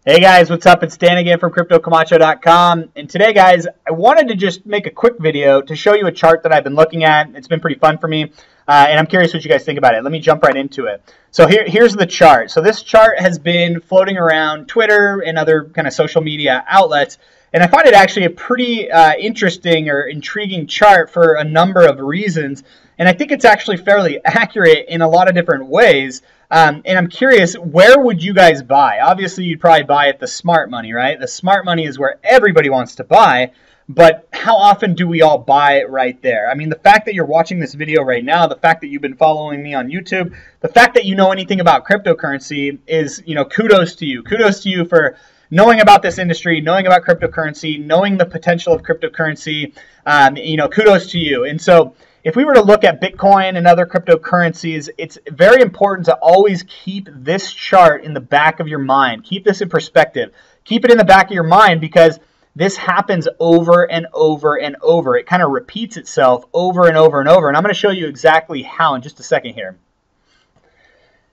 Hey guys, what's up? It's Dan again from CryptoCamacho.com. And today, guys, I wanted to just make a quick video to show you a chart that I've been looking at. It's been pretty fun for me, and I'm curious what you guys think about it. Let me jump right into it. So here's the chart. So this chart has been floating around Twitter and other kind of social media outlets, and I find it actually a pretty interesting or intriguing chart for a number of reasons. And I think it's actually fairly accurate in a lot of different ways. And I'm curious, where would you guys buy? Obviously, you'd probably buy at the smart money, right? The smart money is where everybody wants to buy. But how often do we all buy right there? I mean, the fact that you're watching this video right now, the fact that you've been following me on YouTube, the fact that you know anything about cryptocurrency is, kudos to you. Kudos to you for knowing about this industry, knowing about cryptocurrency, knowing the potential of cryptocurrency. Kudos to you. And so if we were to look at Bitcoin and other cryptocurrencies, it's very important to always keep this chart in the back of your mind. Keep this in perspective. Keep it in the back of your mind because this happens over and over and over. It kind of repeats itself over and over and over. And I'm going to show you exactly how in just a second here.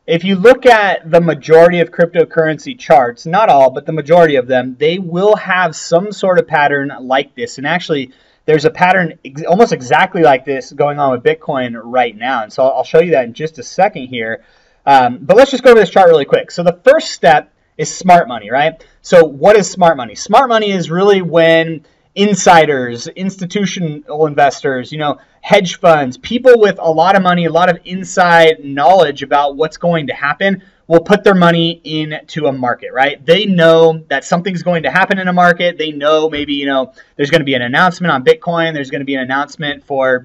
If you look at the majority of cryptocurrency charts, not all, but the majority of them, they will have some sort of pattern like this. And actually, there's a pattern almost exactly like this going on with Bitcoin right now. And so I'll show you that in just a second here. But let's just go over this chart really quick. So the first step is smart money, right? So what is smart money? Smart money is really when insiders, institutional investors, hedge funds, people with a lot of money, a lot of inside knowledge about what's going to happen will put their money into a market, right? They know that something's going to happen in a market. They know maybe, there's going to be an announcement on Bitcoin. There's going to be an announcement for,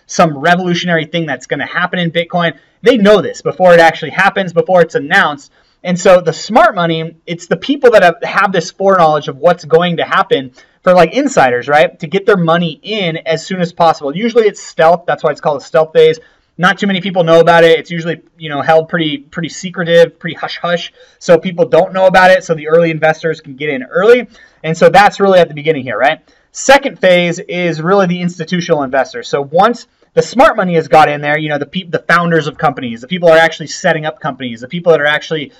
some revolutionary thing that's going to happen in Bitcoin. They know this before it actually happens, before it's announced. And so the smart money, it's the people that have this foreknowledge of what's going to happen for like insiders, right? To get their money in as soon as possible. Usually it's stealth. That's why it's called a stealth phase. Not too many people know about it. It's usually, held pretty secretive, pretty hush-hush. So people don't know about it. So the early investors can get in early. And so that's really at the beginning here, right? Second phase is really the institutional investors. So once the smart money has got in there, the founders of companies, the people that are actually setting up companies, the people that are actually,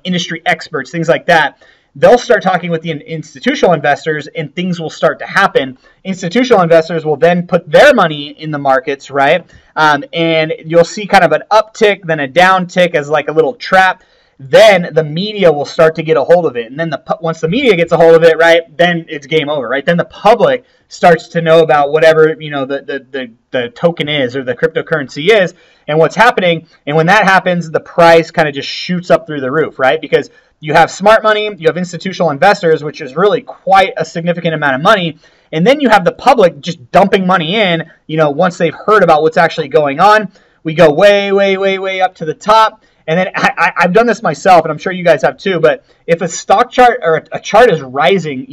industry experts, things like that. They'll start talking with the institutional investors and things will start to happen. Institutional investors will then put their money in the markets, right? And you'll see kind of an uptick, then a downtick as like a little trap. Then the media will start to get a hold of it. And then once the media gets a hold of it, right, then it's game over, right? Then the public starts to know about whatever, the token is or the cryptocurrency is and what's happening. And when that happens, the price kind of just shoots up through the roof, right? Because you have smart money, you have institutional investors, which is really quite a significant amount of money. And then you have the public just dumping money in, once they've heard about what's actually going on. We go way, way, way, way up to the top. And then I've done this myself, and I'm sure you guys have too, but if a stock chart or a chart is rising,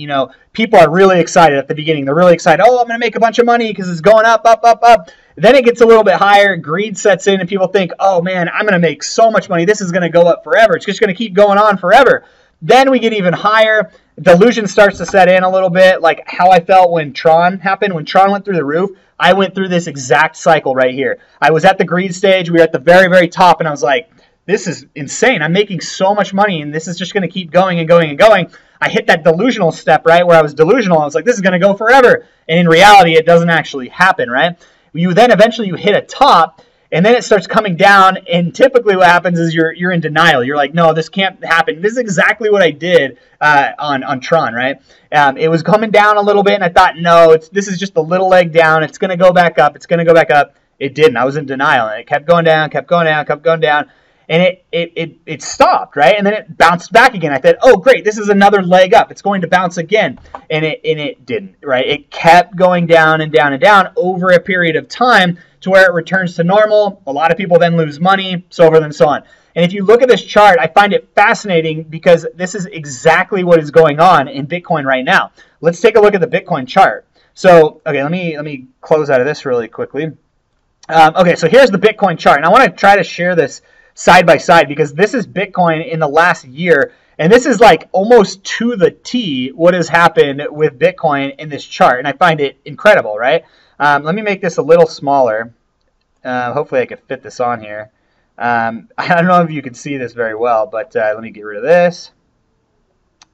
people are really excited at the beginning. They're really excited. Oh, I'm going to make a bunch of money because it's going up, up, up, up. Then it gets a little bit higher. Greed sets in, and people think, oh, man, I'm going to make so much money. This is going to go up forever. It's just going to keep going on forever. Then we get even higher. Delusion starts to set in a little bit, like how I felt when Tron happened. When Tron went through the roof, I went through this exact cycle right here. I was at the greed stage. We were at the very, very top, and I was like, this is insane. I'm making so much money, and this is just going to keep going and going and going. I hit that delusional step, right, where I was delusional. I was like, this is going to go forever. And in reality, it doesn't actually happen, right? You then eventually you hit a top, and then it starts coming down, and typically what happens is you're in denial. You're like, no, this can't happen. This is exactly what I did on Tron, right? It was coming down a little bit, and I thought, no, this is just a little leg down. It's going to go back up. It's going to go back up. It didn't. I was in denial, and it kept going down, kept going down, kept going down. And it stopped, right? And then it bounced back again. I thought, oh, great, this is another leg up. It's going to bounce again. And it didn't, right? It kept going down and down and down over a period of time to where it returns to normal. A lot of people then lose money, so forth and so on. And if you look at this chart, I find it fascinating because this is exactly what is going on in Bitcoin right now. Let's take a look at the Bitcoin chart. So, okay, let me close out of this really quickly. Okay, so here's the Bitcoin chart. And I want to try to share this side by side because this is Bitcoin in the last year, and this is like almost to the T what has happened with Bitcoin in this chart, and I find it incredible, right? Let me make this a little smaller. Hopefully I can fit this on here. I don't know if you can see this very well, but let me get rid of this.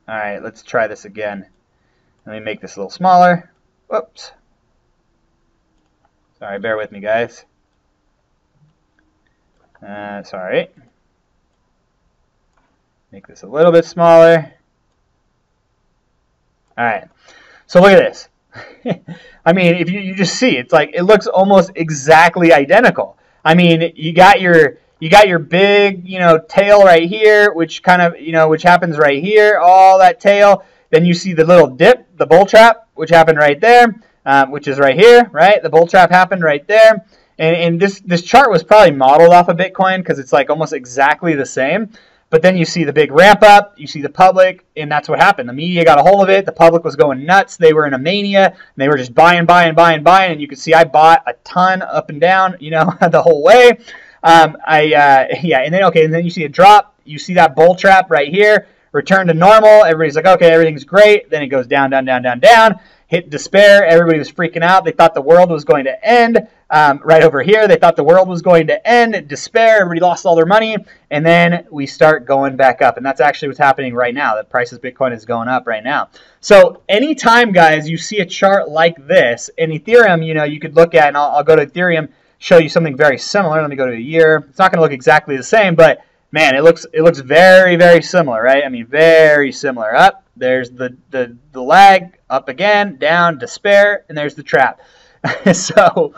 All right, let's try this again. Let me make this a little smaller. Whoops. Sorry, bear with me, guys. Sorry. Make this a little bit smaller. All right. So look at this. I mean, if you just see, it's like it looks almost exactly identical. I mean, you got your big, tail right here, which kind of, which happens right here, all that tail. Then you see the little dip, the bull trap, which happened right there, which is right here, right? The bull trap happened right there. And this chart was probably modeled off of Bitcoin because it's like almost exactly the same. But then you see the big ramp up, you see the public, and that's what happened. The media got a hold of it. The public was going nuts. They were in a mania, and they were just buying. And you can see I bought a ton up and down, the whole way. And then you see a drop. You see that bull trap right here, return to normal. Everybody's like, okay, everything's great. Then it goes down, hit despair. Everybody was freaking out. They thought the world was going to end. Right over here, they thought the world was going to end. Despair. Everybody lost all their money. And then we start going back up. And that's actually what's happening right now. The price of Bitcoin is going up right now. So anytime, guys, you see a chart like this, in Ethereum, you could look at, and I'll go to Ethereum, show you something very similar. Let me go to a year. It's not going to look exactly the same, but man, it looks very, very similar, right? I mean, very similar. Up, there's the lag, up again, down, despair, and there's the trap. So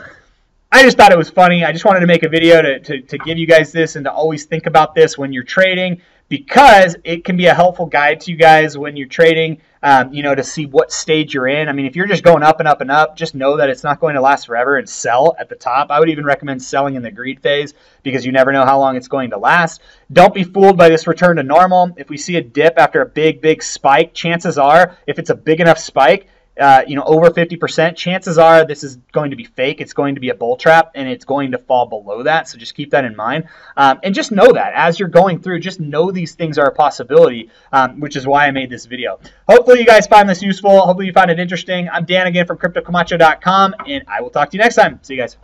I just thought it was funny. I just wanted to make a video to give you guys this and to always think about this when you're trading, because it can be a helpful guide to you guys when you're trading, to see what stage you're in. I mean, if you're just going up and up and up, just know that it's not going to last forever, and sell at the top. I would even recommend selling in the greed phase because you never know how long it's going to last. Don't be fooled by this return to normal. If we see a dip after a big spike, chances are, if it's a big enough spike, over 50%, chances are this is going to be fake. It's going to be a bull trap, and it's going to fall below that. So just keep that in mind. And just know that as you're going through, just know these things are a possibility, which is why I made this video. Hopefully you guys find this useful. Hopefully you find it interesting. I'm Dan again from CryptoCamacho.com, and I will talk to you next time. See you guys.